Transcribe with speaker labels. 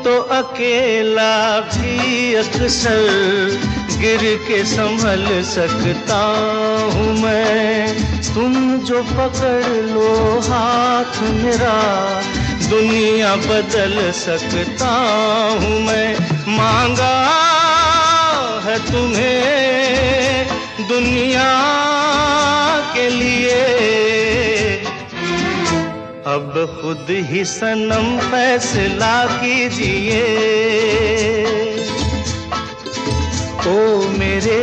Speaker 1: तो अकेला भी अक्सर गिर के संभल सकता हूँ मैं। तुम जो पकड़ लो हाथ मेरा, दुनिया बदल सकता हूँ मैं। मांगा है तुम्हें दुनिया के लिए, अब खुद ही सनम फैसला कीजिए। ओ मेरे